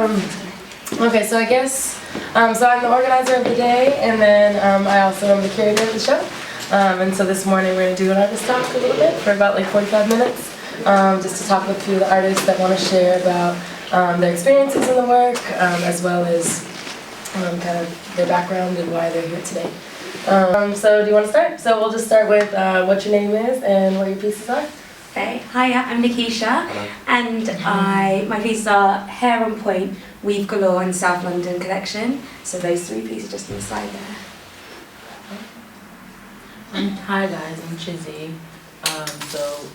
Okay, so I guess, so I'm the organizer of the day, and then I also am the curator of the show. And so this morning we're going to do an artist talk a little bit for about like 45 minutes, just to talk with a few of the artists that want to share about their experiences in the work, as well as kind of their background and why they're here today. So do you want to start? So we'll just start with what your name is and what your pieces are. Okay, hiya, I'm Nakisha, and my pieces are Hair on Point, Weave Galore and South London collection. So those three pieces just on the side there. Hi guys, I'm Chiizii. So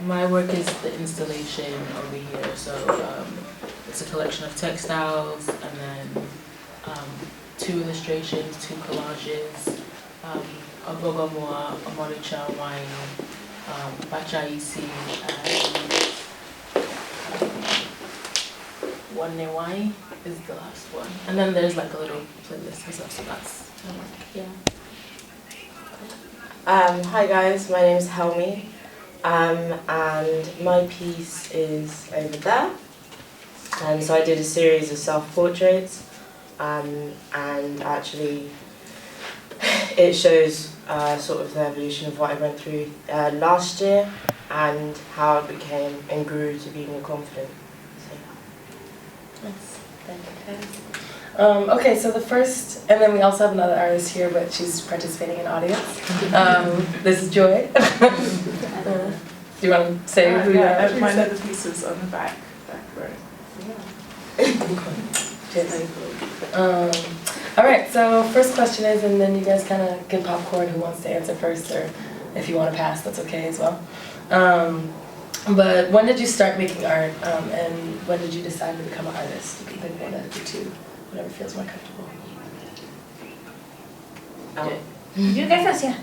my work is the installation over here. So it's a collection of textiles and then 2 illustrations, 2 collages, a bogomua, a moricha wine, Chiizii, and one wine is the last one. And then there's like a little playlist and stuff, so that's yeah. Hi guys, my name is Helmi, and my piece is over there. So I did a series of self-portraits, and actually it shows sort of the evolution of what I went through last year and how I became and grew to be more confident. So, Nice. Okay, so the first, and then we also have another artist here, but she's participating in audience. This is Joy. Do you want to say who you are? One of the pieces on the back row. All right, so first question is, and then you guys kind of get popcorn who wants to answer first, or if you want to pass, that's okay as well. But when did you start making art, and when did you decide to become an artist? You can pick one of the two, whatever feels more comfortable. You go first, yeah.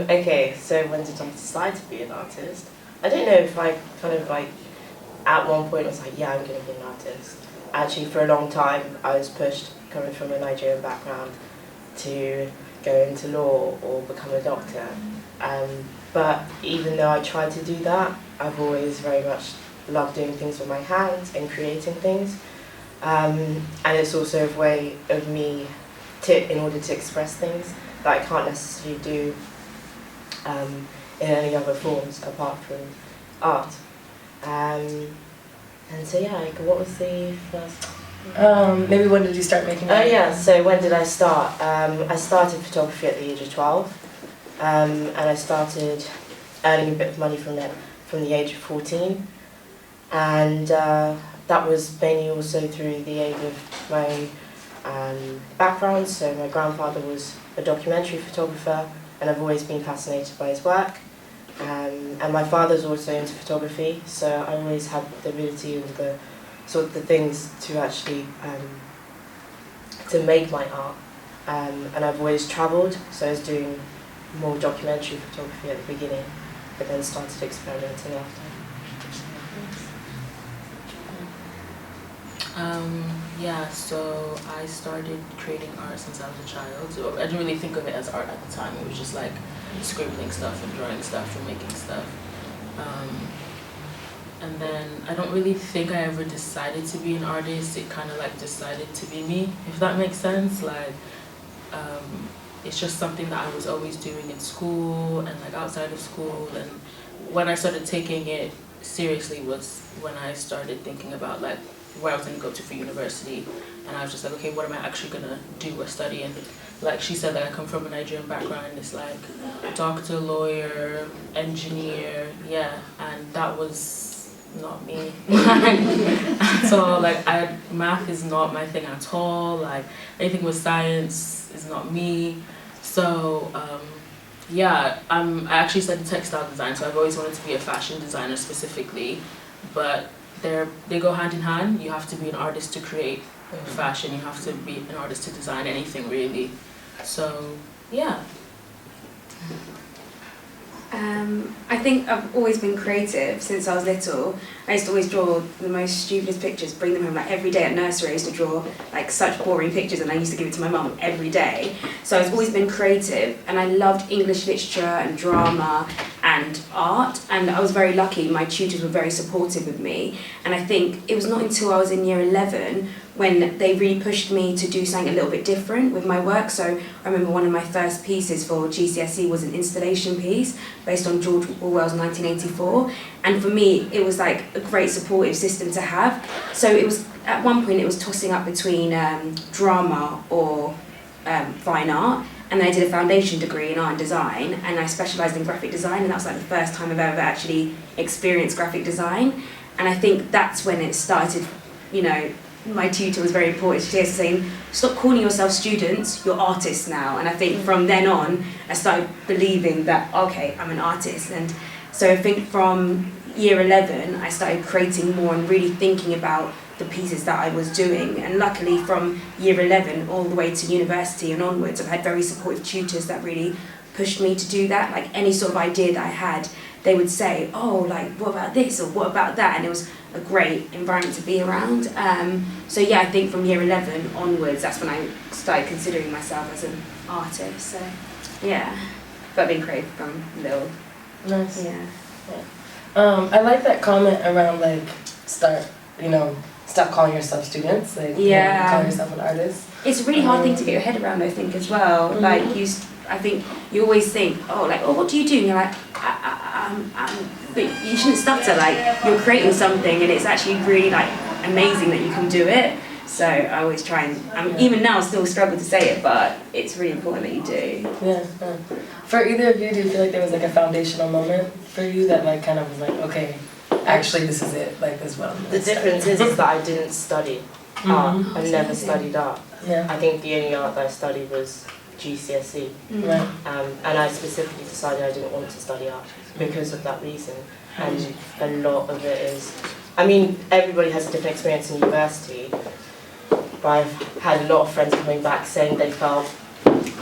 Okay, so when did I decide to be an artist? I don't know if I kind of like, at one point was like, yeah, I'm going to be an artist. Actually, for a long time, I was pushed, coming from a Nigerian background, to go into law or become a doctor. But even though I tried to do that, I've always very much loved doing things with my hands and creating things. And it's also a way of me, in order to express things that I can't necessarily do in any other forms apart from art. And so yeah, like, what was the first? Maybe when did you start making art? Oh yeah, so when did I start? I started photography at the age of 12, and I started earning a bit of money from it from the age of 14, and that was mainly also through the aid of my background. So my grandfather was a documentary photographer, and I've always been fascinated by his work. And my father's also into photography, so I always had the ability and the sort of the things to actually to make my art. And I've always travelled, so I was doing more documentary photography at the beginning, but then started experimenting after. Yeah, so I started creating art since I was a child. So I didn't really think of it as art at the time. It was just like scribbling stuff and drawing stuff and making stuff. And then I don't really think I ever decided to be an artist. It kind of like decided to be me, if that makes sense. Like, it's just something that I was always doing in school and like outside of school. And when I started taking it seriously was when I started thinking about like where I was going to go to for university, and I was just like, okay, what am I actually going to do or study? And like she said, that I come from a Nigerian background, and it's like doctor, lawyer, engineer, yeah, and that was not me at all. Like, math is not my thing at all. Like, anything with science is not me. So yeah, I actually studied textile design, so I've always wanted to be a fashion designer specifically, but they go hand in hand. You have to be an artist to create fashion. You have to be an artist to design anything, really. So, yeah. I think I've always been creative since I was little. I used to always draw the most stupidest pictures, bring them home like every day at nursery. I used to draw like such boring pictures, and I used to give it to my mum every day. So I've always been creative, and I loved English literature and drama and and art, and I was very lucky. My tutors were very supportive of me, and I think it was not until I was in year 11 when they really pushed me to do something a little bit different with my work. So I remember one of my first pieces for GCSE was an installation piece based on George Orwell's 1984, and for me it was like a great supportive system to have. So it was, at one point it was tossing up between drama or fine art, and then I did a foundation degree in art and design, and I specialised in graphic design, and that was like the first time I've ever actually experienced graphic design. And I think that's when it started, you know, my tutor was very important. She was saying, stop calling yourself students, you're artists now. And I think from then on, I started believing that, okay, I'm an artist. And so I think from year 11, I started creating more and really thinking about the pieces that I was doing. And luckily from year 11 all the way to university and onwards, I've had very supportive tutors that really pushed me to do that. Like any sort of idea that I had, they would say, oh, like, what about this or what about that? And it was a great environment to be around. So yeah, I think from year 11 onwards, that's when I started considering myself as an artist. So yeah, but I've been creative from little. Nice. Yeah. I like that comment around like stop calling yourself students, like call yourself an artist. It's a really hard thing to get your head around, I think, as well. Mm-hmm. Like I think you always think, oh, what do you do? And you're like, but you shouldn't stutter. Like you're creating something, and it's actually really like amazing that you can do it. So I always try and even now still struggle to say it, but it's really important that you do. Yeah. For either of you, do you feel like there was like a foundational moment for you that like kind of was like, okay, actually this is it, like this one? The difference is that I didn't study art. I've never studied art. Yeah. I think the only art that I studied was GCSE. Right. And I specifically decided I didn't want to study art because of that reason. And a lot of it is, I mean, everybody has a different experience in university, but I've had a lot of friends coming back saying they felt,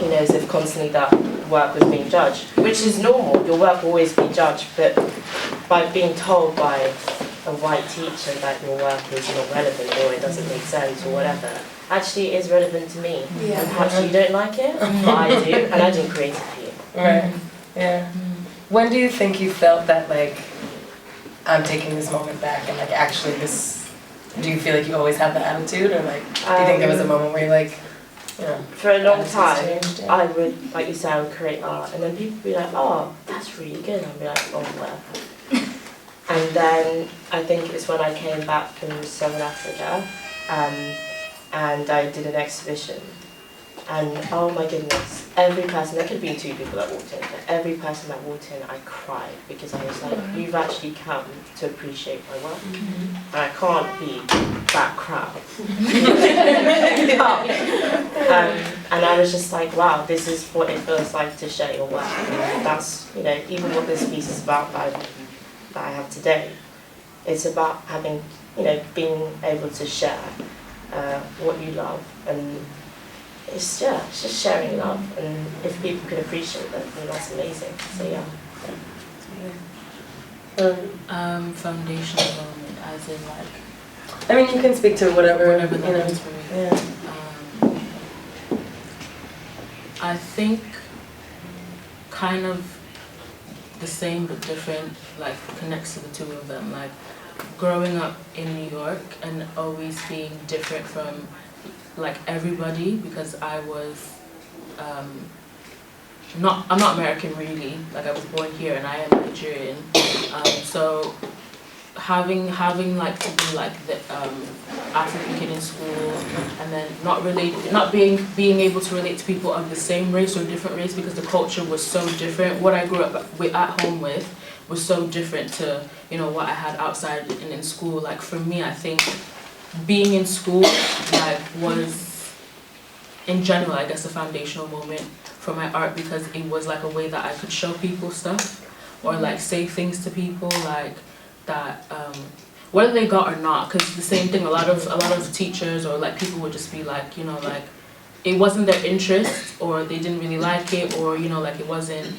as if constantly that work was being judged, which is normal. Your work will always be judged, but by being told by a white teacher that your work is not relevant or it doesn't make sense or whatever, actually it is relevant to me. Yeah. And perhaps you don't like it, but I do, and I didn't create it for you. Right. Yeah. When do you think you felt that like, I'm taking this moment back and like actually this, do you feel like you always have that attitude, or like, do you think there was a moment where you're like, for a long attitudes time, changed, yeah. I would, like you say, I would create art, and then people would be like, oh, that's really good, and I'd be like, oh, whatever. And then I think it was when I came back from Southern Africa, and I did an exhibition, and oh my goodness, every person, there could have been 2 people that walked in, but every person that walked in, I cried, because I was like, you've actually come to appreciate my work, and I can't be that crowd. And I was just like, wow, this is what it feels like to share your work. And that's, even what this piece is about that I have today. It's about having, being able to share what you love, and it's just sharing love, and if people can appreciate that, then that's amazing. So yeah. Foundational moment, as in like. I mean, you can speak to whatever that is for me. Yeah. I think kind of the same but different, like connects to the two of them. Like growing up in New York and always being different from like everybody, because I was I'm not American really. Like I was born here and I am Nigerian. So having like to be like the African kid in school, and then not being able to relate to people of the same race or different race, because the culture was so different. What I grew up at home with was so different to what I had outside and in school. Like for me, I think being in school like was in general, I guess, a foundational moment for my art, because it was like a way that I could show people stuff or like say things to people like that, whether they got or not, because the same thing, a lot of teachers or like people would just be like, like it wasn't their interest, or they didn't really like it, or like it wasn't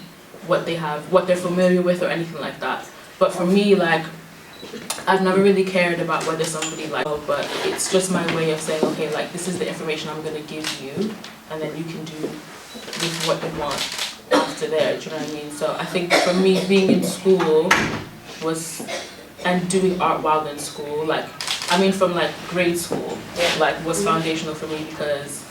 what they're familiar with or anything like that. But for me, like I've never really cared about whether somebody but it's just my way of saying, okay, like this is the information I'm gonna give you, and then you can do with what you want after after there, do you know what I mean? So I think for me, being in school and doing art while in school, like, I mean from like grade school, like was foundational for me because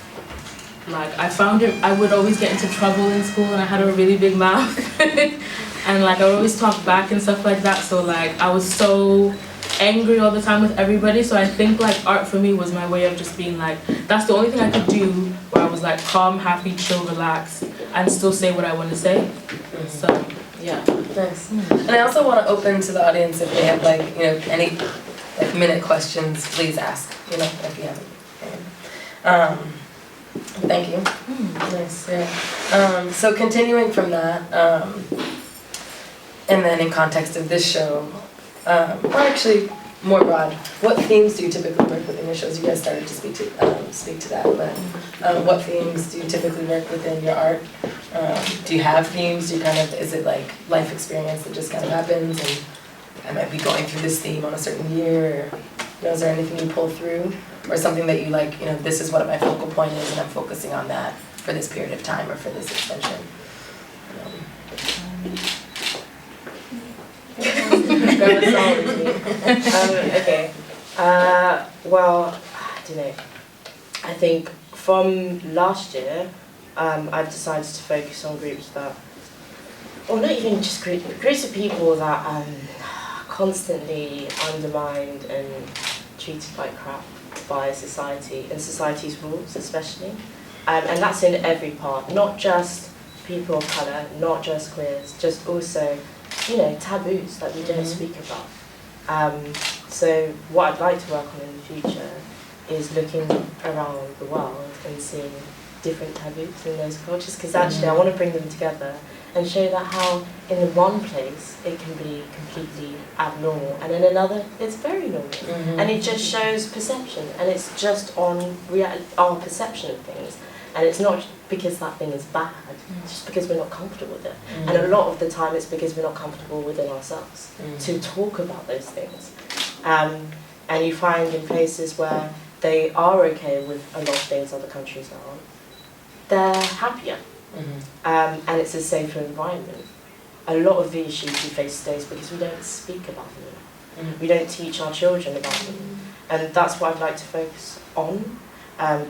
like I found it, I would always get into trouble in school and I had a really big mouth and like I would always talk back and stuff like that, so like I was so angry all the time with everybody, so I think like art for me was my way of just being like, that's the only thing I could do where I was like calm, happy, chill, relaxed, and still say what I want to say. So yeah. Nice. And I also want to open to the audience if they have like, you know, any like minute questions, please ask, you know, if you haven't. Thank you. Nice, yeah. So continuing from that, and then in context of this show, or actually more broad, what themes do you typically work with in your shows? You guys started to speak to that, but what themes do you typically work with in your art? Do you have themes? Do you kind of, is it like life experience that just kind of happens and I might be going through this theme on a certain year, or, you know, is there anything you pull through? Or something that you like, you know, this is what my focal point is and I'm focusing on that for this period of time or for this extension. Okay. Well, I don't know. I think from last year, I've decided to focus on groups that, or not even just groups of people that are constantly undermined and treated like crap by society and society's rules especially. And that's in every part, not just people of colour, not just queers, just also, you know, taboos that we don't speak about. So what I'd like to work on in the future is looking around the world and seeing different taboos in those cultures, because actually I want to bring them together and show that how in one place it can be completely abnormal and in another it's very normal. And it just shows perception, and it's just on our perception of things, and it's not because that thing is bad, it's just because we're not comfortable with it. And a lot of the time it's because we're not comfortable within ourselves to talk about those things. And you find in places where they are okay with a lot of things other countries aren't, they're happier. And it's a safer environment. A lot of the issues we face today is because we don't speak about them. We don't teach our children about them. And that's what I'd like to focus on,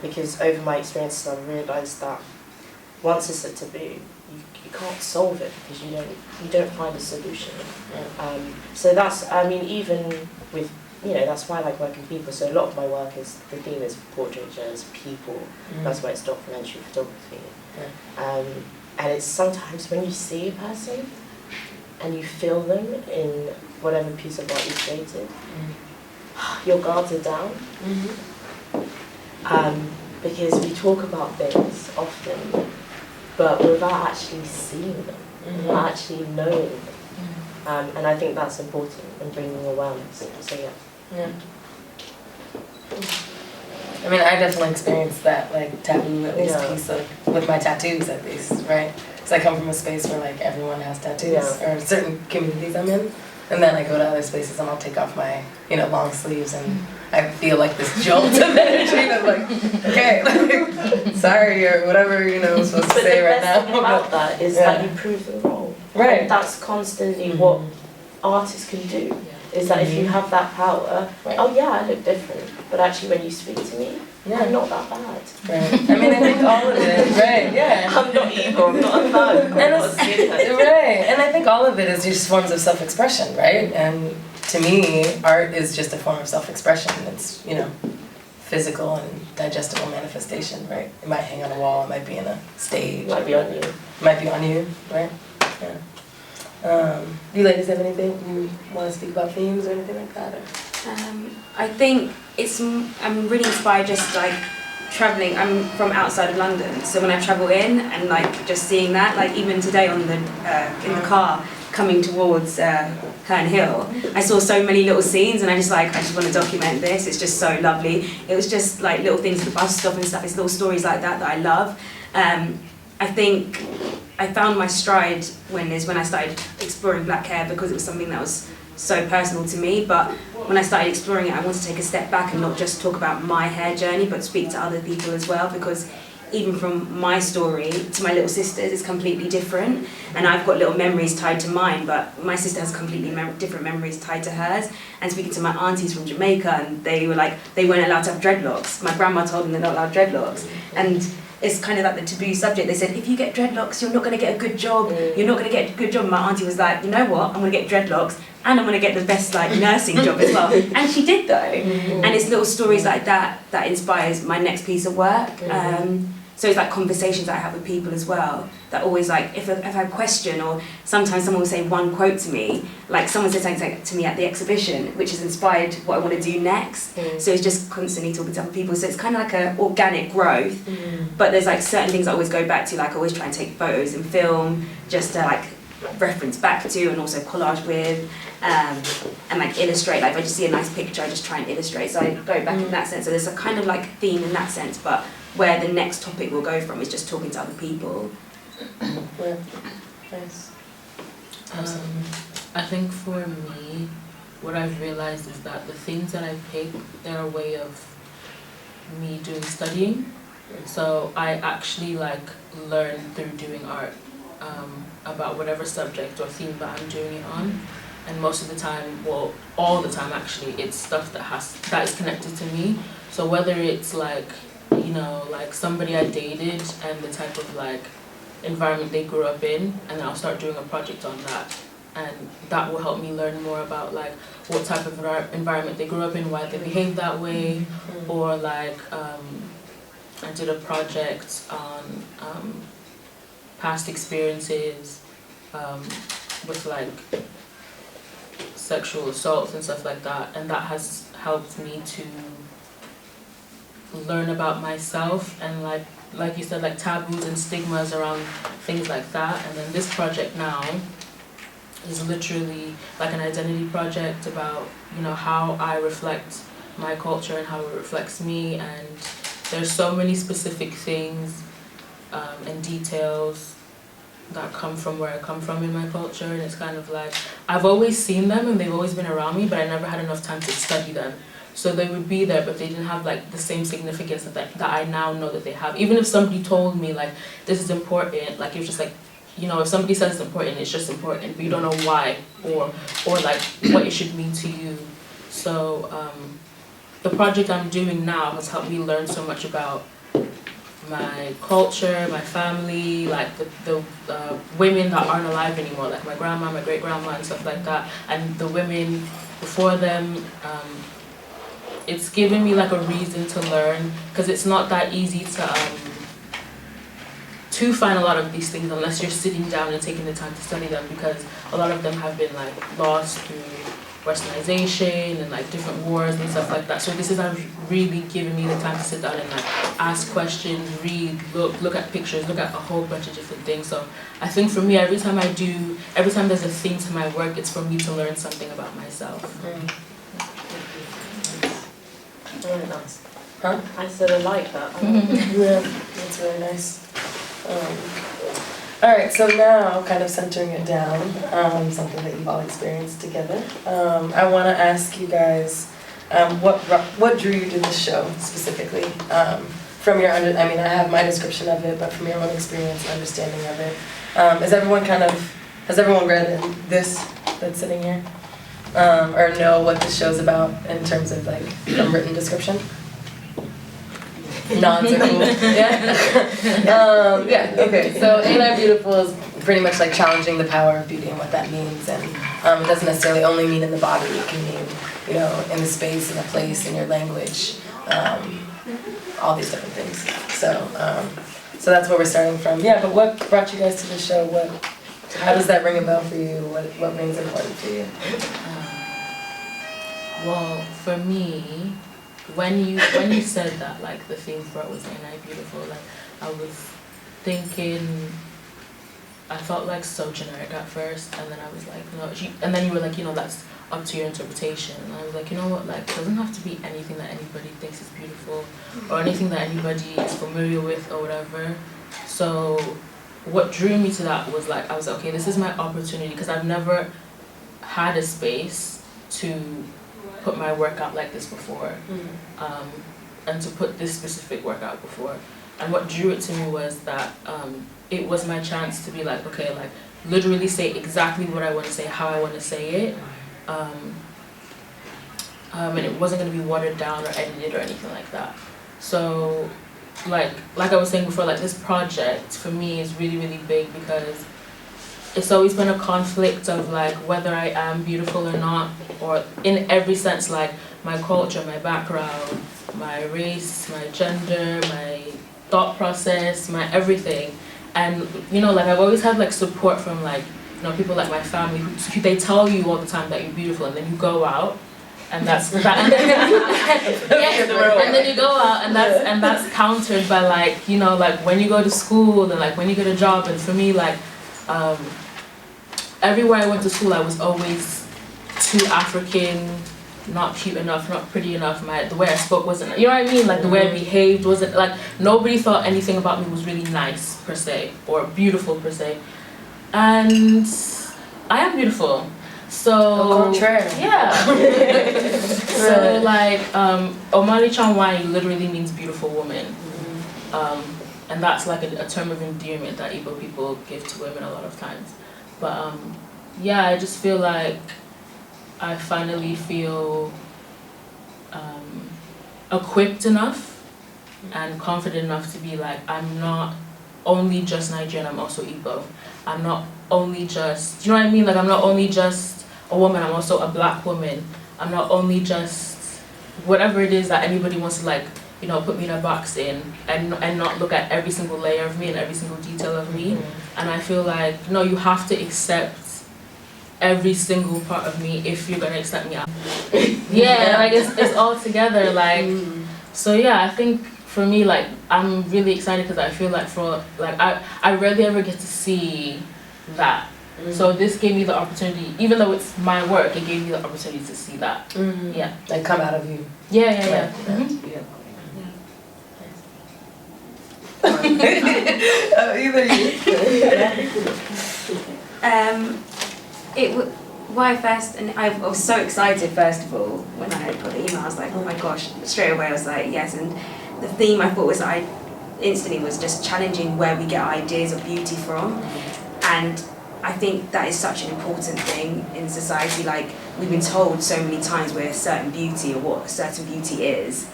because over my experiences I've realised that once it's a taboo, you can't solve it because you don't find a solution. So that's, I mean, even with, you know, that's why I like working with people. So a lot of my work is, the theme is portraitures, people. That's why it's documentary photography. And it's sometimes when you see a person and you feel them in whatever piece of art you've created, your guards are down. Because we talk about things often, but without actually seeing them, without actually knowing them. And I think that's important in bringing awareness. So yeah. I mean, I definitely experienced that, like, taboo, at least piece of, with my tattoos, at least, right? Because I come from a space where, like, everyone has tattoos, or certain communities I'm in, and then I go to other spaces and I'll take off my, you know, long sleeves, and I feel like this jolt of energy that's like, okay, like, sorry, or whatever, you know, I'm supposed to say right now. But the best thing about that is that you prove them wrong. Right. And that's constantly what artists can do. Is that if you have that power, oh yeah, I look different, but actually when you speak to me, I'm not that bad. Right. I mean, I think all of it, right, yeah. I'm not evil, I'm not a thug, I'm not a skinhead. Right, and I think all of it is just forms of self-expression, right? And to me, art is just a form of self-expression. It's, you know, physical and digestible manifestation, right? It might hang on a wall, it might be in a stage. It might be on you. It might be on you, right? Yeah. You ladies have anything you want to speak about themes or anything like that? Or? I think I'm really inspired just like travelling. I'm from outside of London, so when I travel in and like just seeing that, like even today on the in the car coming towards Herne Hill, I saw so many little scenes, and I just want to document this. It's just so lovely. It was just like little things at the bus stop and stuff. It's little stories like that I love. I think I found my stride when I started exploring black hair, because it was something that was so personal to me. But when I started exploring it, I wanted to take a step back and not just talk about my hair journey, but speak to other people as well, because even from my story to my little sister's is completely different, and I've got little memories tied to mine, but my sister has completely different memories tied to hers. And speaking to my aunties from Jamaica, and they were like, they weren't allowed to have dreadlocks. My grandma told them they're not allowed dreadlocks, and it's kind of like the taboo subject. They said, if you get dreadlocks, you're not going to get a good job. You're not going to get a good job. And my auntie was like, you know what? I'm going to get dreadlocks, and I'm going to get the best like nursing job as well. And she did though. And it's little stories like that that inspires my next piece of work. So it's like conversations that I have with people as well, that always like, if I have a question, or sometimes someone will say one quote to me, like someone said something to me at the exhibition, which has inspired what I want to do next. So it's just constantly talking to other people. So it's kind of like an organic growth, but there's like certain things I always go back to, like I always try and take photos and film, just to like reference back to, and also collage with, and like illustrate. Like if I just see a nice picture, I just try and illustrate. So I go back in that sense. So there's a kind of like theme in that sense, but where the next topic will go from is just talking to other people. Yeah. Nice. I think for me, what I've realized is that the things that I pick, they're a way of me doing studying. So I actually like learn through doing art about whatever subject or theme that I'm doing it on. And most of the time, well, all the time actually, it's stuff that is connected to me. So whether it's like, you know, like somebody I dated and the type of like environment they grew up in, and then I'll start doing a project on that, and that will help me learn more about like what type of environment they grew up in, why they behave that way. Or like I did a project on past experiences with like sexual assault and stuff like that, and that has helped me to learn about myself, and like you said, like taboos and stigmas around things like that. And then this project now is literally like an identity project about, you know, how I reflect my culture and how it reflects me. And there's so many specific things and details that come from where I come from in my culture, and it's kind of like I've always seen them and they've always been around me, but I never had enough time to study them. So they would be there, but they didn't have like the same significance that I now know that they have. Even if somebody told me like this is important, like it's just like, you know, if somebody says it's important, it's just important, but you don't know why or like what it should mean to you. So the project I'm doing now has helped me learn so much about my culture, my family, like the women that aren't alive anymore, like my grandma, my great grandma, and stuff like that, and the women before them. It's given me like a reason to learn, because it's not that easy to find a lot of these things unless you're sitting down and taking the time to study them, because a lot of them have been like lost through westernization and like different wars and stuff like that. So this is really giving me the time to sit down and like ask questions, read, look at pictures, look at a whole bunch of different things. So I think for me, every time there's a theme to my work, it's for me to learn something about myself. Really nice. Huh? I said I like that. Yeah, that's really nice. All right, so now kind of centering it down, something that you've all experienced together. I want to ask you guys, what drew you to this show specifically? From your I have my description of it, but from your own experience and understanding of it, has everyone read this that's sitting here? Or know what the show's about in terms of like a written description? Nods are cool. Yeah? Yeah, okay. So Ain't I Beautiful is pretty much like challenging the power of beauty and what that means. And it doesn't necessarily only mean in the body, it can mean, you know, in the space, in a place, in your language, all these different things. So that's where we're starting from. Yeah, but what brought you guys to the show? How does that ring a bell for you? What rings important for you? Well, for me, when you said that, like the theme for it was Ain't I Beautiful, like I was thinking, I felt like so generic at first, and then I was like, no, and then you were like, you know, that's up to your interpretation. And I was like, you know what, like it doesn't have to be anything that anybody thinks is beautiful or anything that anybody is familiar with or whatever. So what drew me to that was like, I was like, okay, this is my opportunity, because I've never had a space to put my work out like this before, and to put this specific work out before. and what drew it to me was that it was my chance to be like, okay, like literally say exactly what I want to say, how I want to say it, and it wasn't going to be watered down or edited or anything like that. So like I was saying before, like this project for me is really, really big because it's always been a conflict of like whether I am beautiful or not, or in every sense, like my culture, my background, my race, my gender, my thought process, my everything. And you know, like I've always had like support from like, you know, people like my family who they tell you all the time that you're beautiful, and then you go out and that's that, and then you go out and that's countered by like, you know, like when you go to school and like when you get a job. And for me, like everywhere I went to school I was always too African, not cute enough, not pretty enough. The way I spoke wasn't, you know what I mean, like the way I behaved wasn't, like nobody thought anything about me was really nice per se or beautiful per se. And I am beautiful. So Au contraire. Yeah. So like Omali Chanwai literally means beautiful woman. And that's like a term of endearment that Igbo people give to women a lot of times. But yeah, I just feel like I finally feel equipped enough and confident enough to be like, I'm not only just Nigerian, I'm also Igbo. I'm not only just, do you know what I mean? Like I'm not only just a woman, I'm also a black woman. I'm not only just whatever it is that anybody wants to like, you know, put me in a box in and not look at every single layer of me and every single detail of me. And I feel like, no, you have to accept every single part of me if you're gonna accept me. Yeah, like it's all together, like, so yeah, I think for me, like, I'm really excited because I feel like I rarely ever get to see that. So this gave me the opportunity, even though it's my work, it gave me the opportunity to see that. Yeah. Like come out of you. Yeah. Either you. Why first, and I was so excited first of all when I got the email. I was like, oh my gosh, straight away I was like, yes. And the theme I thought was instantly was just challenging where we get ideas of beauty from. And I think that is such an important thing in society. Like we've been told so many times where a certain beauty or what a certain beauty is,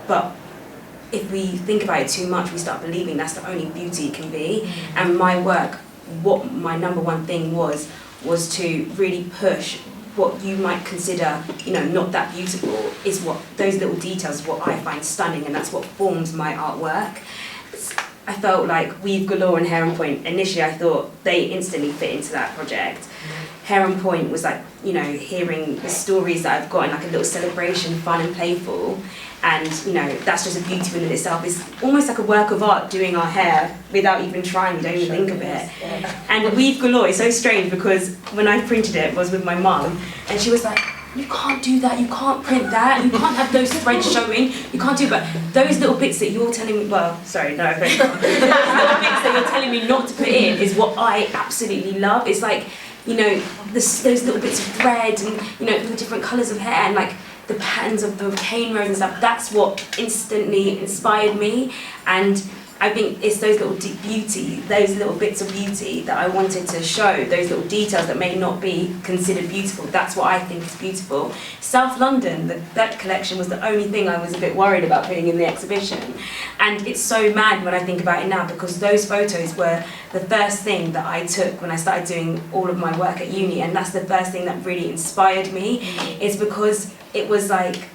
but if we think about it too much, we start believing that's the only beauty it can be. And my work, what my number one thing was to really push what you might consider, you know, not that beautiful, is what those little details, what I find stunning, and that's what forms my artwork. I felt like Weave Galore and Hair on Point, initially I thought they instantly fit into that project. Hair on Point was like, you know, hearing the stories that I've got in like a little celebration, fun and playful. And, you know, that's just a beauty within itself. It's almost like a work of art doing our hair without even trying, you don't even think of it. And Weave Galore is so strange because when I printed it was with my mum, and she was like, you can't do that, you can't print that, you can't have those threads showing, you can't do that. Those little bits that you're telling me, well, sorry, no, those little bits that you're telling me not to put in is what I absolutely love. It's like, you know, those little bits of thread and, you know, the different colours of hair and like the patterns of the cane rows and stuff. That's what instantly inspired me. And I think it's those little beauty, those little bits of beauty that I wanted to show, those little details that may not be considered beautiful. That's what I think is beautiful. South London, that collection was the only thing I was a bit worried about putting in the exhibition. And it's so mad when I think about it now because those photos were the first thing that I took when I started doing all of my work at uni, and that's the first thing that really inspired me, is because it was like,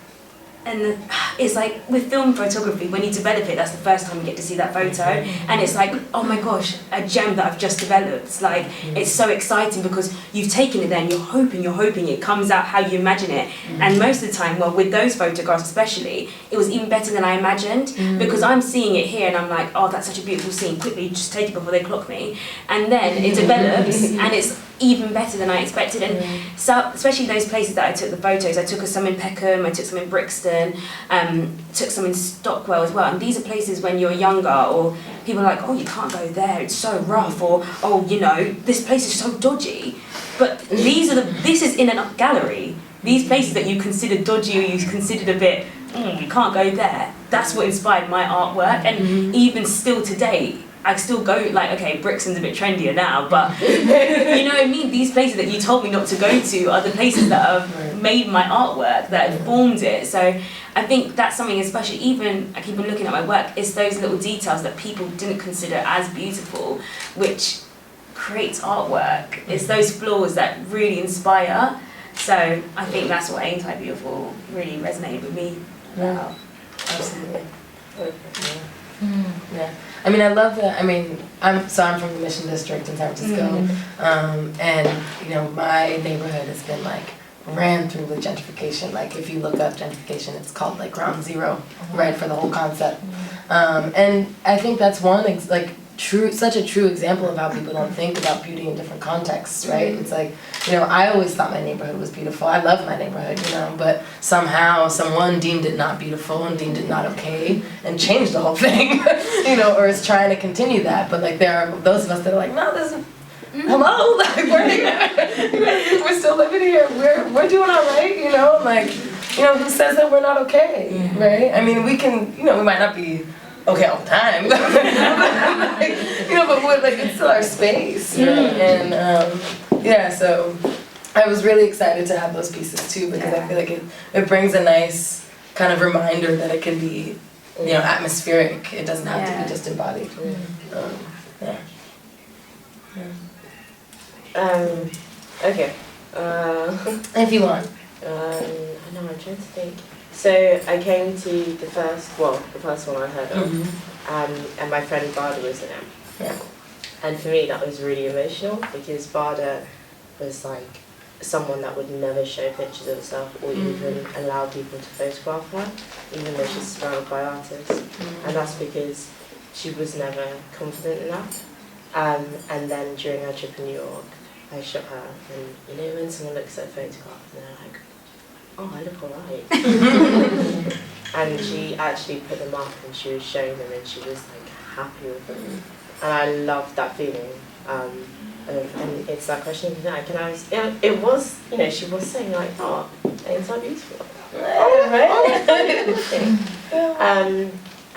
and it's like with film photography, when you develop it, that's the first time you get to see that photo, and it's like, oh my gosh, a gem that I've just developed. It's like, it's so exciting because you've taken it there and you're hoping it comes out how you imagine it. And most of the time, well, with those photographs especially, it was even better than I imagined because I'm seeing it here and I'm like, oh, that's such a beautiful scene, quickly just take it before they clock me. And then it develops and it's even better than I expected. And so, especially those places that I took the photos, I took some in Peckham, I took some in Brixton, took some in Stockwell as well. And these are places when you're younger, or people are like, oh, you can't go there, it's so rough, or oh, you know, this place is so dodgy. But this is in a gallery. These places that you considered dodgy or you considered a bit, you can't go there. that's what inspired my artwork. And even still today, I still go, like, okay, Brixton's a bit trendier now, but you know what I mean? These places that you told me not to go to are the places that have made my artwork, that have formed it. So I think that's something, especially even, I keep on looking at my work, it's those little details that people didn't consider as beautiful, which creates artwork. It's those flaws that really inspire. So I think that's what Anti-Beautiful really resonated with me about. Absolutely. Yeah. I mean, I love that. I mean, I'm from the Mission District in San Francisco, and you know, my neighborhood has been like ran through with gentrification. Like, if you look up gentrification, it's called like ground zero, right, for the whole concept. And I think that's one such a true example of how people don't think about beauty in different contexts, right? It's like, you know, I always thought my neighborhood was beautiful. I love my neighborhood, you know, but somehow someone deemed it not beautiful and deemed it not okay and changed the whole thing, you know, or is trying to continue that. But like, there are those of us that are like, no, this is, hello, like, we're here, we're still living here, we're doing all right, you know, like, you know, who says that we're not okay, right? I mean, we can, you know, we might not be okay all the time, like, you know, but we're, like, it's still our space, right? And yeah, so I was really excited to have those pieces too, because I feel like it brings a nice kind of reminder that it can be, you know, atmospheric. It doesn't have to be just embodied. Okay. If you want. I know, I'm trying to think. So I came to the first one I heard of, and my friend Bada was in it. Yeah. And for me, that was really emotional, because Bada was like someone that would never show pictures of herself or even allow people to photograph her, even though she's surrounded by artists. And that's because she was never confident enough. And then during our trip in New York, I shot her, and you know when someone looks at a photograph and they're like, oh, I look alright. And she actually put them up and she was showing them and she was like happy with them. And I loved that feeling. And it's that question of that. It was, you know, she was saying like, oh, ain't so beautiful.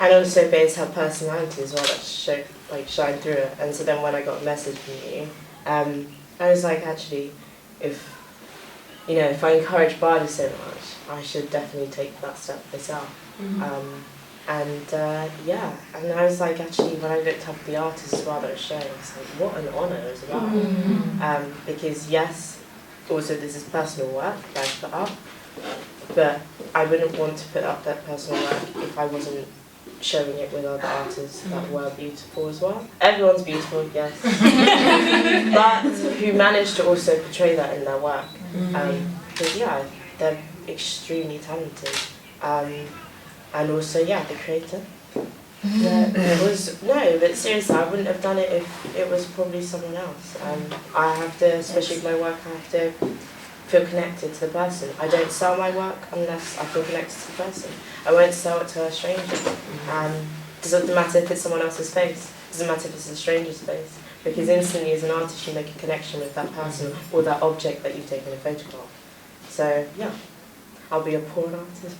And also based her personality as well, that shine through it. And so then when I got a message from you, I was like, actually, if I encourage Bada so much, I should definitely take that step myself. And I was like, actually, when I looked up the artists as well that was showing, I was like, what an honour as well. Because yes, also this is personal work that I put up, but I wouldn't want to put up that personal work if I wasn't showing it with other artists that were beautiful as well. Everyone's beautiful, yes, but who managed to also portray that in their work. Because they're extremely talented. And also, the creator. But seriously, I wouldn't have done it if it was probably someone else. I have to, especially with my work, I have to feel connected to the person. I don't sell my work unless I feel connected to the person. I won't sell it to a stranger. Doesn't matter if it's someone else's face. Doesn't matter if it's a stranger's face. Because instantly, as an artist, you make a connection with that person or that object that you've taken a photograph. So I'll be a poor artist.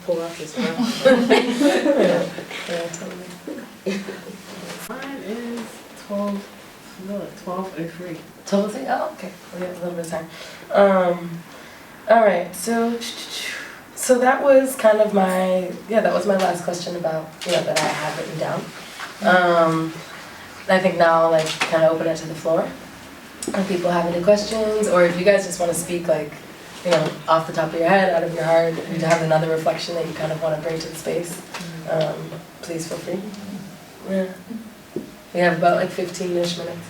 Mine is 12:03. 12:03? Oh, okay. We have a little bit of time. All right. So that was kind of that was my last question about, that I have written down. I think now I'll kind of open it to the floor. If people have any questions, or if you guys just want to speak off the top of your head, out of your heart, if you have another reflection that you kind of want to bring to the space, please feel free. Yeah. We have about 15-ish minutes.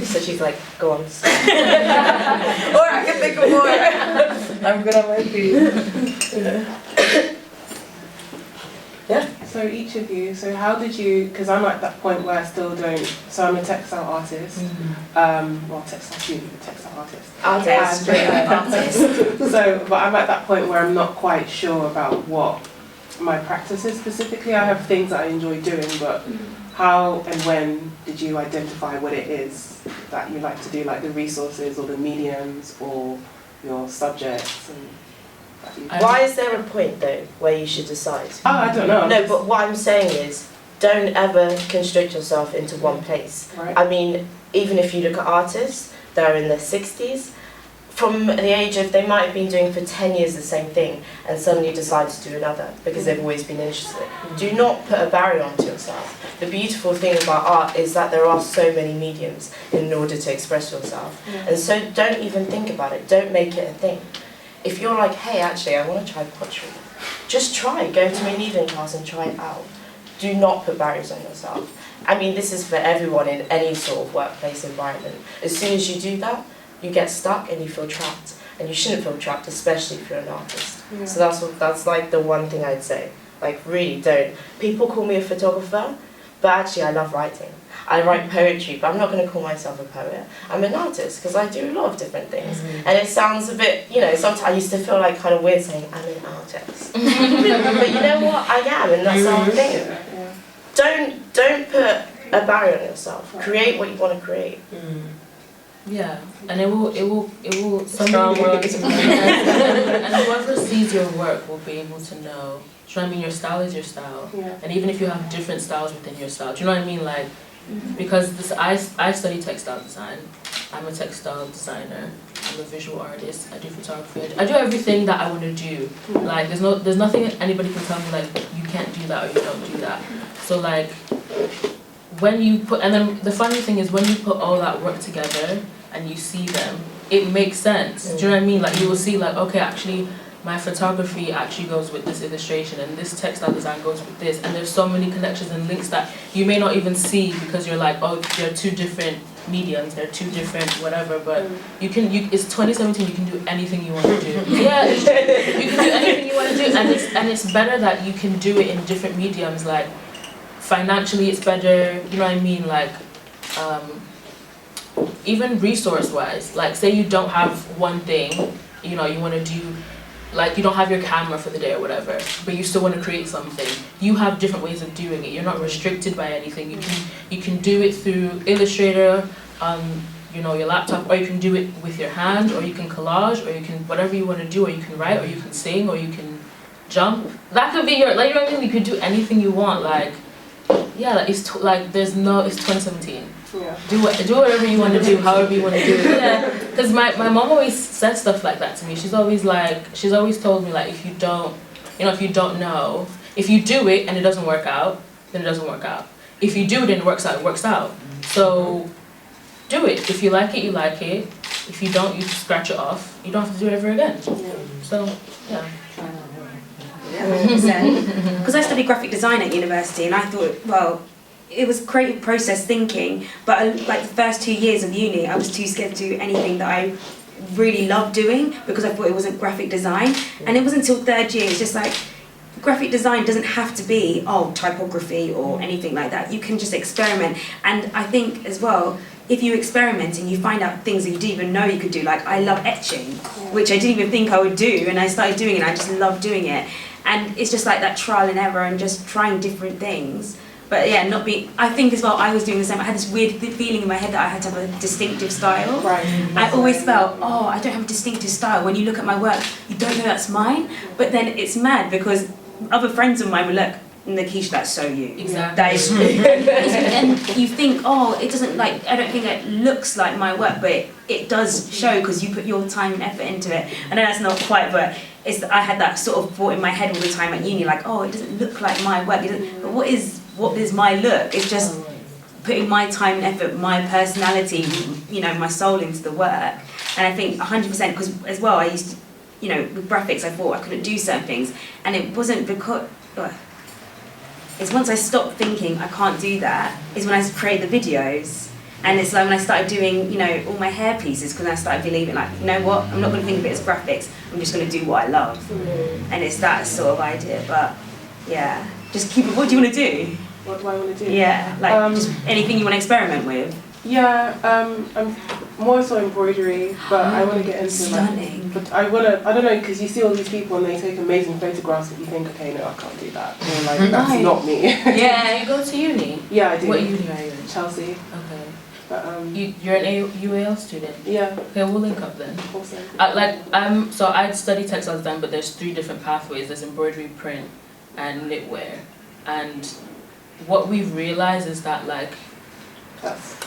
So she's like, go on. Or I can think of more. I'm good on my feet. Yeah. So each of you, how did you, because I'm at that point where I still don't, so I'm a textile artist, textile student, textile artist. But I'm at that point where I'm not quite sure about what my practice is specifically. I have things that I enjoy doing, but how and when did you identify what it is that you like to do, like the resources or the mediums or your subjects? And Why is there a point though where you should decide? Oh, I don't know. No, but what I'm saying is, don't ever constrict yourself into one place. Right. I mean, even if you look at artists that are in their 60s, from the age of, they might have been doing for 10 years the same thing and suddenly decide to do another because they've always been interested. Do not put a barrier onto yourself. The beautiful thing about art is that there are so many mediums in order to express yourself. And so don't even think about it. Don't make it a thing. If you're like, hey, actually, I want to try pottery, just try. Go to an evening class and try it out. Do not put barriers on yourself. I mean, this is for everyone in any sort of workplace environment. As soon as you do that, you get stuck and you feel trapped. And you shouldn't feel trapped, especially if you're an artist. Yeah. So that's like the one thing I'd say. Like, really don't. People call me a photographer, but actually I love writing. I write poetry, but I'm not going to call myself a poet. I'm an artist because I do a lot of different things. And it sounds a bit, sometimes I used to feel like kind of weird saying I'm an artist. But you know what? I am, and that's the whole thing. Yeah. Don't put a barrier on yourself. Create what you want to create. Yeah, and it will strong words. And whoever sees your work will be able to know. Do you know what I mean? Your style is your style. Yeah. And even if you have different styles within your style, do you know what I mean? Like, because I study textile design. I'm a textile designer. I'm a visual artist. I do photography. I do everything that I want to do. Like, there's nothing anybody can tell me like you can't do that or you don't do that. So like, when you put, and then the funny thing is when you put all that work together and you see them, it makes sense. Do you know what I mean? Like, you will see like, okay, actually my photography actually goes with this illustration and this textile design goes with this, and there's so many connections and links that you may not even see because you're like, oh, they're two different mediums, they're two different whatever, but it's 2017, you can do anything you want to do. Yeah, you can do anything you want to do, and it's better that you can do it in different mediums. Like, financially it's better, you know what I mean? Like, even resource-wise, like say you don't have one thing, you want to do, like you don't have your camera for the day or whatever, but you still want to create something. You have different ways of doing it. You're not restricted by anything. You can do it through Illustrator, your laptop, or you can do it with your hand, or you can collage, or you can whatever you want to do, or you can write, or you can sing, or you can jump. That could be your, like, you know what I mean? You could do anything you want. Like, yeah, like it's 2017. Yeah. Do whatever you want to do, however you want to do it. Yeah, because my mom always said stuff like that to me. She's always told me like, if you don't know, if you do it and it doesn't work out, then it doesn't work out. If you do it and it works out, it works out. So do it. If you like it, you like it. If you don't, you scratch it off. You don't have to do it ever again. So yeah. Because I studied graphic design at university, and I thought, well, it was creative process thinking, but like the first 2 years of uni, I was too scared to do anything that I really loved doing because I thought it wasn't graphic design. And it wasn't until third year, it's just like, graphic design doesn't have to be, typography or anything like that. You can just experiment. And I think as well, if you experiment and you find out things that you didn't even know you could do, like I love etching, which I didn't even think I would do, and I started doing it and I just love doing it. And it's just like that trial and error and just trying different things. But yeah, I think as well, I was doing the same. I had this weird feeling in my head that I had to have a distinctive style. Right. I always felt, I don't have a distinctive style. When you look at my work, you don't know that's mine. But then it's mad because other friends of mine will look, Nakisha, that's so you. Exactly. That is and you think, it doesn't like, I don't think it looks like my work, but it does show because you put your time and effort into it. I know that's not quite, but I had that sort of thought in my head all the time at uni, like, it doesn't look like my work. But what is my look? It's just putting my time and effort, my personality, my soul into the work. And I think 100%, because as well, I used to, with graphics, I thought I couldn't do certain things. And it wasn't because, it's once I stopped thinking I can't do that, is when I created the videos. And it's like when I started doing, all my hair pieces, because I started believing, like, you know what, I'm not going to think of it as graphics, I'm just going to do what I love. And it's that sort of idea, but yeah. Just keep it. What do you want to do? What do I want to do? Yeah, like just anything you want to experiment with. Yeah, I'm more so embroidery, but I want to get into stunning. But I don't know, because you see all these people and they take amazing photographs and you think, okay, no, I can't do that. Or like, that's not me. Yeah, you go to uni? Yeah, I do. What uni are you in? Chelsea. Okay. But You're an UAL student? yeah. Okay, we'll link up then. Awesome. So I'd study textile design, but there's 3 different pathways. There's embroidery, print, and knitwear. And what we've realized is that like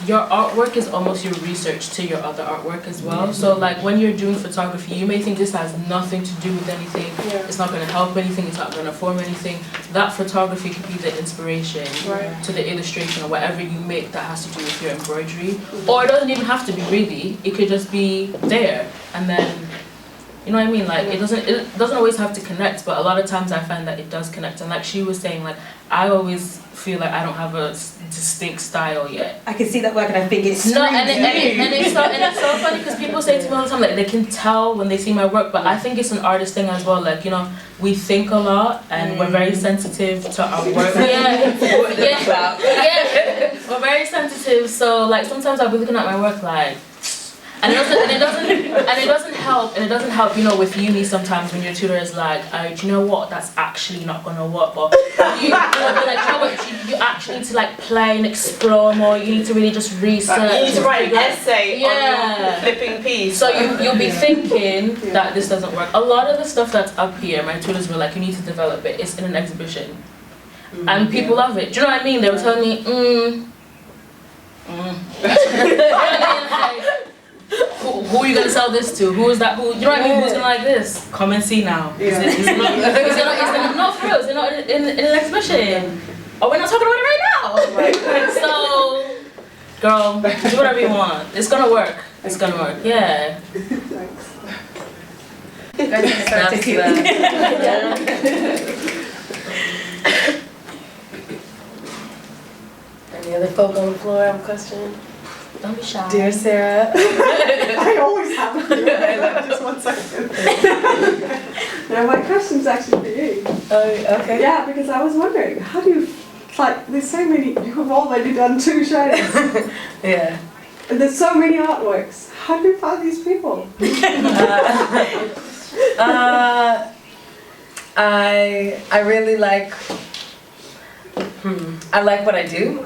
your artwork is almost your research to your other artwork as well. So like when you're doing photography, you may think this has nothing to do with anything. Yeah. It's not going to help anything. It's not going to form anything. That photography could be the inspiration to the illustration or whatever you make that has to do with your embroidery. Or it doesn't even have to be really. It could just be there, and then you know what I mean. Like it doesn't always have to connect, but a lot of times I find that it does connect. And like she was saying, like I always feel like I don't have a distinct style yet. I can see that work and I think it's no, and it's so funny because people say to me all the time like they can tell when they see my work, but I think it's an artist thing as well. Like, you know, we think a lot and we're very sensitive to our work. We're very sensitive. So like sometimes I'll be looking at my work like. And it doesn't help, you know, with uni sometimes when your tutor is like, do you know what, that's actually not gonna work, or you actually need to like play and explore more, you need to really just research. You need to write an essay on your flipping piece. So you'll be thinking that this doesn't work. A lot of the stuff that's up here, my tutors were like, you need to develop it, it's in an exhibition. And people love it. Do you know what I mean? They were telling me, who are you gonna sell this to? Who is that? Who? You know what I mean? Who's gonna like this? Come and see now. Is it not for real? Is it not in an exhibition? Oh, we're not talking about it right now. Right. So, girl, do whatever you want. It's gonna work. It's gonna work. Yeah. Any other folk on the floor have a question? Don't be shy. Dear Sarah. I always have. Just 1 second. No, my question's actually for you. Oh, okay. Yeah, because I was wondering, how do you, like, there's so many, you have already done 2 shows. Yeah. And there's so many artworks. How do you find these people? I really like, I like what I do.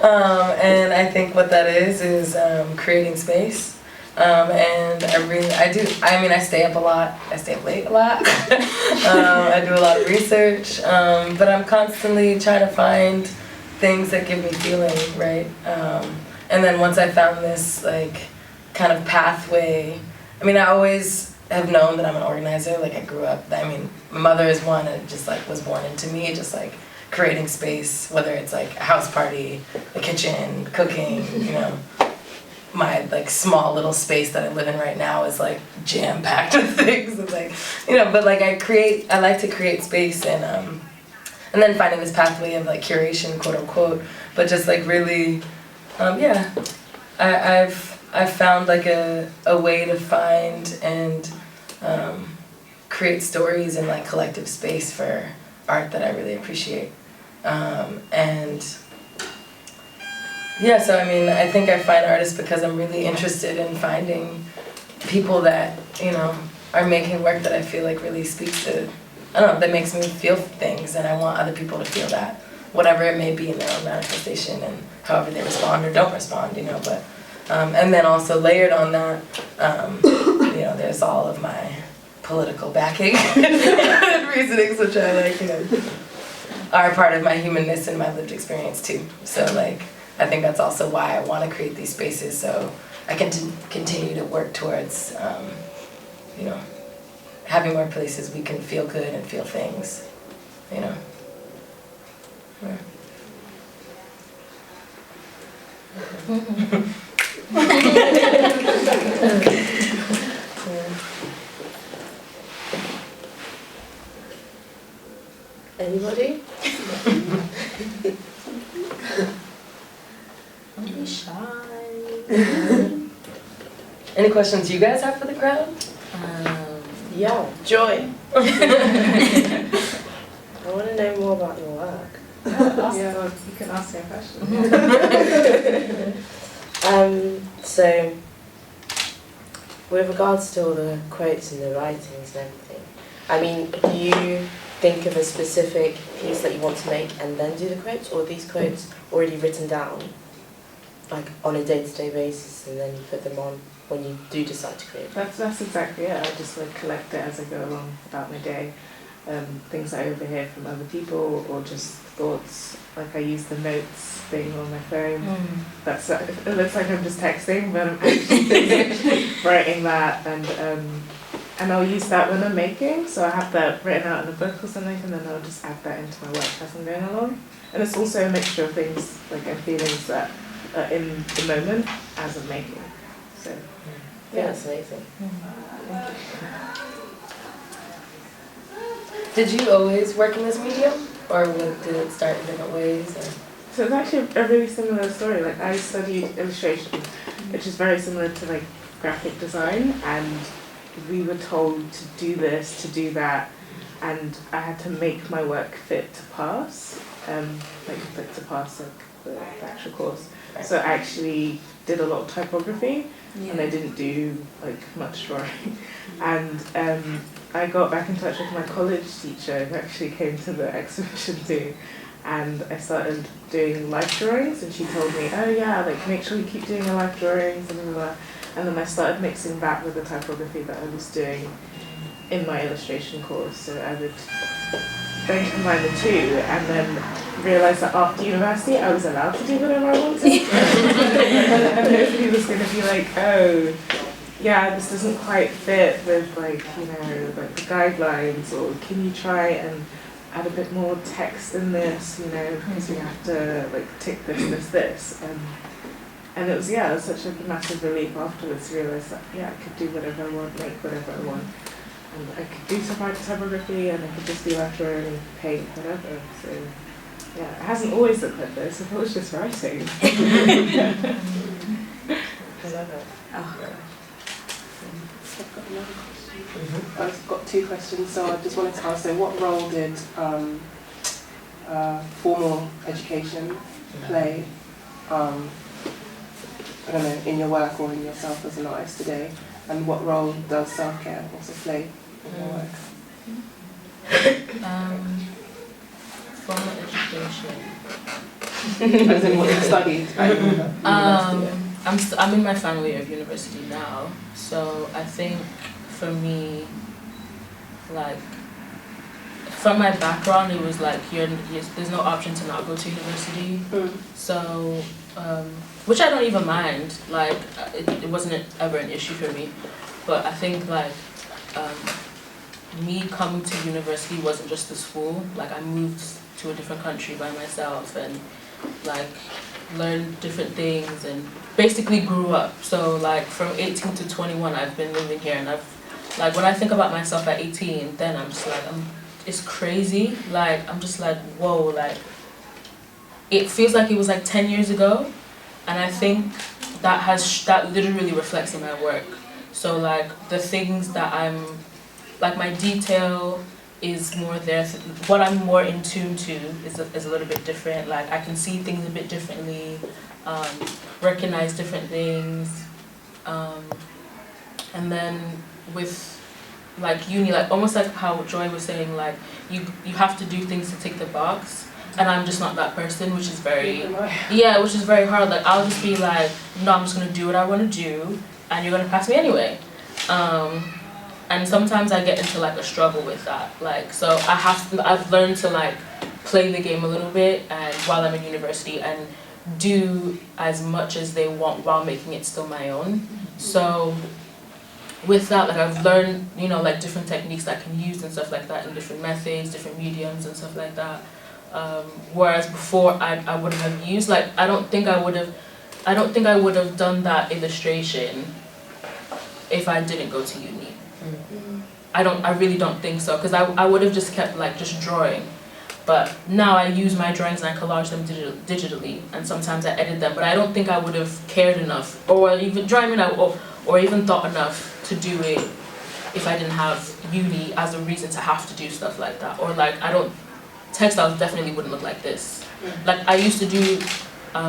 And I think what that is creating space. And I stay up a lot. I stay up late a lot. I do a lot of research, but I'm constantly trying to find things that give me feeling, right? And then once I found this like kind of pathway, I mean, I always have known that I'm an organizer. Like I grew up, I mean, my mother is one and just like was born into me, just like creating space, whether it's like a house party, the kitchen, cooking, you know. My like small little space that I live in right now is like jam-packed with things. It's like, you know, but like I like to create space and then finding this pathway of like curation, quote unquote, but just like really, I've found like a way to find and create stories and like collective space for art that I really appreciate. So I mean, I think I find artists because I'm really interested in finding people that, you know, are making work that I feel like really speaks to, I don't know, that makes me feel things, and I want other people to feel that, whatever it may be in their own manifestation and however they respond or don't respond, you know, but, and then also layered on that, you know, there's all of my political backing and reasonings, which I like, you know, are part of my humanness and my lived experience too. So like, I think that's also why I want to create these spaces, so I can continue to work towards, you know, having more places we can feel good and feel things, you know. Yeah. Anybody? Don't be shy. Any questions you guys have for the crowd? Yeah, Joy. I want to know more about your work. Yeah, you can ask me a question. So, with regards to all the quotes and the writings and everything, I mean, do you think of a specific piece that you want to make and then do the quotes, or are these quotes already written down? like on a day-to-day basis, and then you put them on when you do decide to create. That's exactly it. I just like collect it as I go along about my day. Things I overhear from other people or just thoughts. Like I use the notes thing on my phone. That's it looks like I'm just texting, but I'm actually writing that, and I'll use that when I'm making. So I have that written out in a book or something, and then I'll just add that into my work as I'm going along. And it's also a mixture of things like and feelings that are in the moment as I'm making. So Yeah, that's amazing. Did you always work in this medium, or did it start in different ways? Or? So it's actually a really similar story. Like I studied illustration, which is very similar to like graphic design, and we were told to do this, to do that, and I had to make my work fit to pass, fit to pass the actual course. So I actually did a lot of typography, and I didn't do like much drawing, and I got back in touch with my college teacher who actually came to the exhibition too, and I started doing life drawings, and she told me, oh yeah, like make sure you keep doing your life drawings and blah, blah, blah. And then I started mixing that with the typography that I was doing in my illustration course. So I would then combine the two, and then realise that after university I was allowed to do whatever I wanted. And nobody was going to be like, oh, yeah, this doesn't quite fit with like, you know, like the guidelines, or can you try and add a bit more text in this, you know, because we have to like tick this. And it was, it was such a massive relief afterwards to realise that, I could do whatever I want, make whatever I want. And I could do some typography, and I could just do life drawing and paint, whatever. So, it hasn't always looked like this. I was just writing. I love it. I've got another question. I've got two questions, so I just wanted to ask, so what role did formal education play, I don't know, in your work or in yourself as an artist today? And what role does self-care also play in your work? Formal education. As in what you studied at university? I'm in my final year of university now, so I think for me, like, from my background, it was like there's no option to not go to university. So, which I don't even mind. Like, it wasn't ever an issue for me. But I think like me coming to university wasn't just the school. Like, I moved to a different country by myself and like learned different things and basically grew up. So like from 18 to 21, I've been living here, and like when I think about myself at 18, then I'm just like it's crazy. Like I'm just like, whoa, like it feels like it was like 10 years ago, and I think that literally reflects in my work. So like the things that I'm like, my detail is more there. What I'm more in tune to is a little bit different. Like I can see things a bit differently, recognize different things, and then with like uni, like almost like how Joy was saying, like you have to do things to tick the box, and I'm just not that person, which is very which is very hard. Like I'll just be like, no, I'm just gonna do what I want to do, and you're gonna pass me anyway. And sometimes I get into like a struggle with that. Like, so I've learned to like play the game a little bit, and while I'm in university, and do as much as they want while making it still my own. So with that, like I've learned, you know, like different techniques that I can use and stuff like that, and different methods, different mediums and stuff like that. Whereas before I wouldn't have used, like I don't think I would have done that illustration if I didn't go to uni. I really don't think so, because I would have just kept like just drawing. But now I use my drawings and I collage them digitally, and sometimes I edit them, but I don't think I would have cared enough, or even or even thought enough to do it if I didn't have uni as a reason to have to do stuff like that. Or like textiles definitely wouldn't look like this. Like I used to do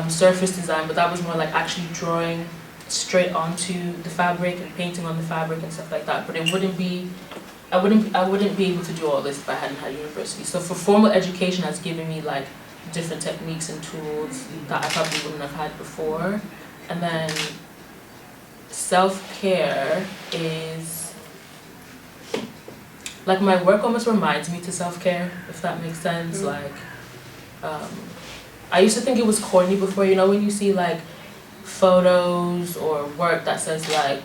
surface design, but that was more like actually drawing straight onto the fabric and painting on the fabric and stuff like that. But I wouldn't be able to do all this if I hadn't had university. So for formal education has given me like different techniques and tools that I probably wouldn't have had before. And then self-care is, like, my work almost reminds me to self-care, if that makes sense. Like, I used to think it was corny before, you know, when you see like photos or work that says like,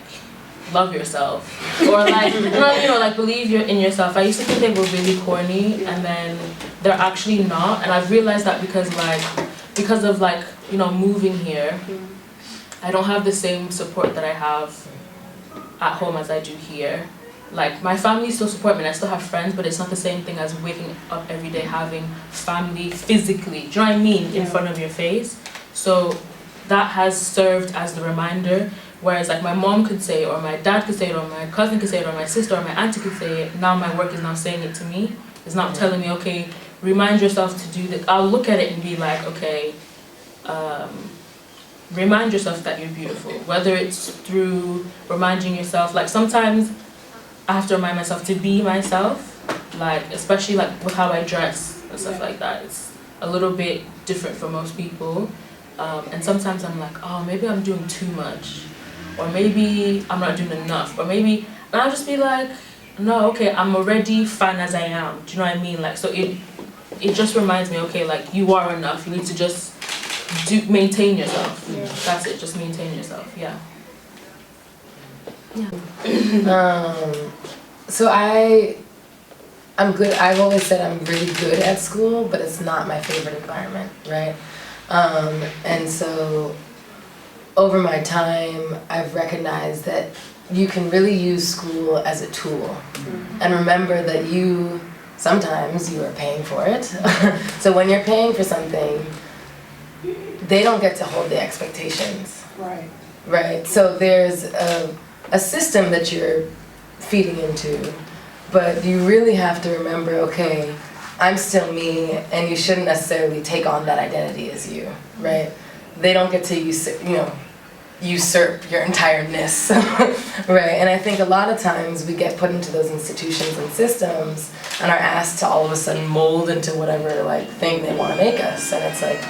love yourself, or like, you know, like believe in yourself. I used to think they were really corny, and then they're actually not. And I've realized that because of like, you know, moving here, I don't have the same support that I have at home as I do here. Like, my family still support me and I still have friends, but it's not the same thing as waking up every day having family physically, do you know what I mean, in front of your face. So that has served as the reminder. Whereas like my mom could say it, or my dad could say it, or my cousin could say it, or my sister or my auntie could say it, now my work is now saying it to me. It's not telling me, okay, remind yourself to do this. I'll look at it and be like, okay, remind yourself that you're beautiful. Whether it's through reminding yourself, like sometimes I have to remind myself to be myself, like especially like with how I dress and stuff like that. It's a little bit different for most people. And sometimes I'm like, oh, maybe I'm doing too much. Or maybe I'm not doing enough, or maybe, and I'll just be like, no, okay, I'm already fine as I am, do you know what I mean? Like, so it just reminds me, okay, like, you are enough, you need to just maintain yourself. That's it, just maintain yourself, yeah. So I'm good. I've always said I'm really good at school, but it's not my favorite environment, right? And so over my time, I've recognized that you can really use school as a tool. And remember that sometimes you are paying for it. So when you're paying for something, they don't get to hold the expectations. Right. Right, so there's a system that you're feeding into, but you really have to remember, okay, I'm still me, and you shouldn't necessarily take on that identity as you, right? They don't get to usurp your entireness, right? And I think a lot of times we get put into those institutions and systems and are asked to all of a sudden mold into whatever like thing they want to make us, and it's like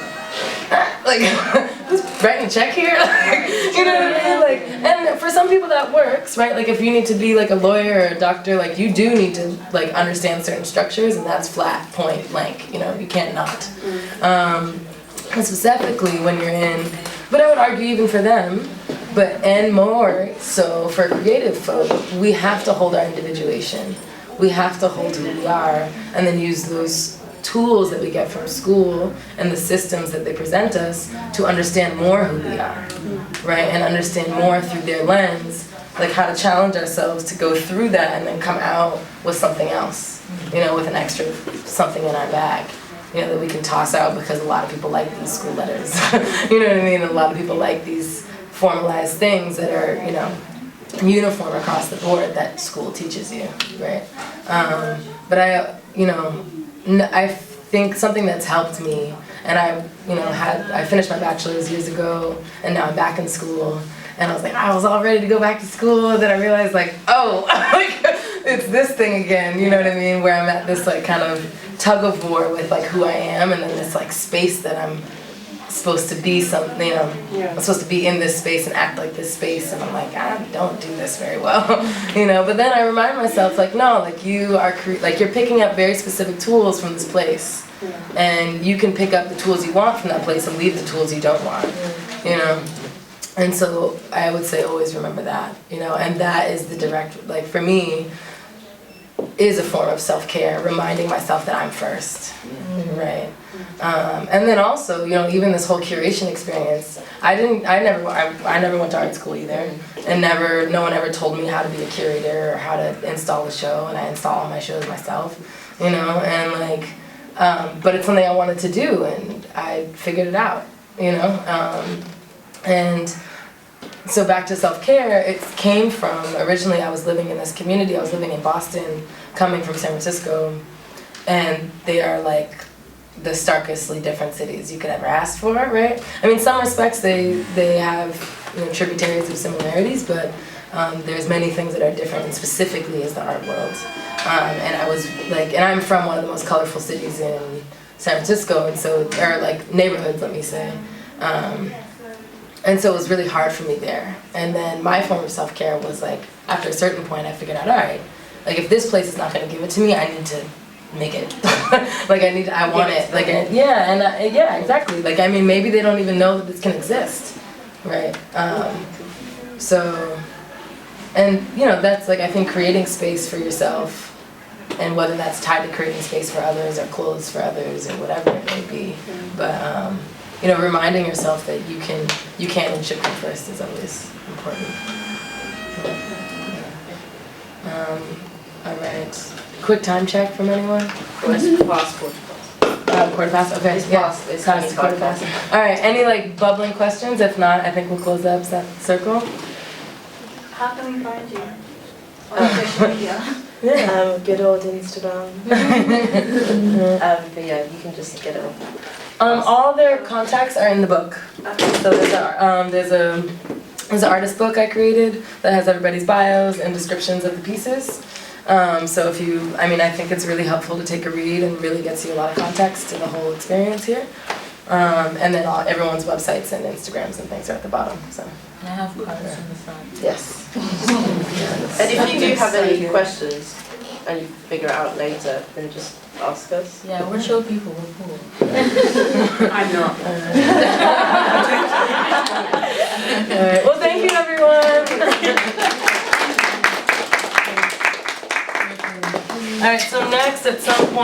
who's writing a check here? You know what I mean? Like, and for some people that works, right? Like if you need to be like a lawyer or a doctor, like you do need to like understand certain structures, and that's flat point blank. You know, you can't not. And specifically when you're in, but I would argue even for them, and more so for creative folk, we have to hold our individuation. We have to hold who we are, and then use those tools that we get from school and the systems that they present us to understand more who we are, right? And understand more through their lens, like how to challenge ourselves to go through that and then come out with something else, you know, with an extra something in our bag, you know, that we can toss out because a lot of people like these school letters, you know what I mean? A lot of people like these formalized things that are, you know, uniform across the board that school teaches you, right? But I think something that's helped me, and I finished my bachelor's years ago, and now I'm back in school, and I was like, I was all ready to go back to school, then I realized like, oh, like, it's this thing again, you know what I mean, where I'm at this like kind of tug of war with like who I am, and then this like space that I'm supposed to be something, you know, I'm supposed to be in this space and act like this space, and I'm like, I don't do this very well, you know, but then I remind myself, like, no, like, you are, you're picking up very specific tools from this place, and you can pick up the tools you want from that place and leave the tools you don't want, you know, and so I would say always remember that, you know, and that is the direct, like, for me, is a form of self-care, reminding myself that I'm first, right? And then also, you know, even this whole curation experience, I never went to art school either, and no one ever told me how to be a curator or how to install a show, and I install all my shows myself, you know, and like, but it's something I wanted to do, and I figured it out, you know, and so back to self-care, it came from, originally I was living in this community, I was living in Boston, coming from San Francisco, and they are like the starkestly different cities you could ever ask for, right? I mean, in some respects they have, you know, tributaries of similarities, but there's many things that are different, and specifically is the art world. And I was like, and I'm from one of the most colorful cities in San Francisco, and so, or like neighborhoods, let me say. And so it was really hard for me there. And then my form of self-care was like, after a certain point, I figured out, all right, like if this place is not going to give it to me, I need to make it. Like I want it. Like, yeah, exactly. Like, I mean, maybe they don't even know that this can exist, right? So, and you know, that's like, I think creating space for yourself, and whether that's tied to creating space for others or clothes for others or whatever it may be. But, you know, reminding yourself that you can and should come first is always important. All right. Quick time check from anyone? It's past Quarter past? Okay. It's yeah. past. It's Past quarter past. All right. Any like bubbling questions? If not, I think we'll close the upset circle. How can we find you? On social media? Yeah. Good old Instagram. But yeah, you can just get it off. All their contacts are in the book. So there's an artist book I created that has everybody's bios and descriptions of the pieces. So if you, I mean, I think it's really helpful to take a read and really gets you a lot of context to the whole experience here. And then everyone's websites and Instagrams and things are at the bottom. So. And I have cards in the front. Yes. And if you do have any questions and you figure it out later, then just ask us. Yeah, we're show people, we're cool. I'm not. All right. Well, thank you, everyone. All right, so next at some point.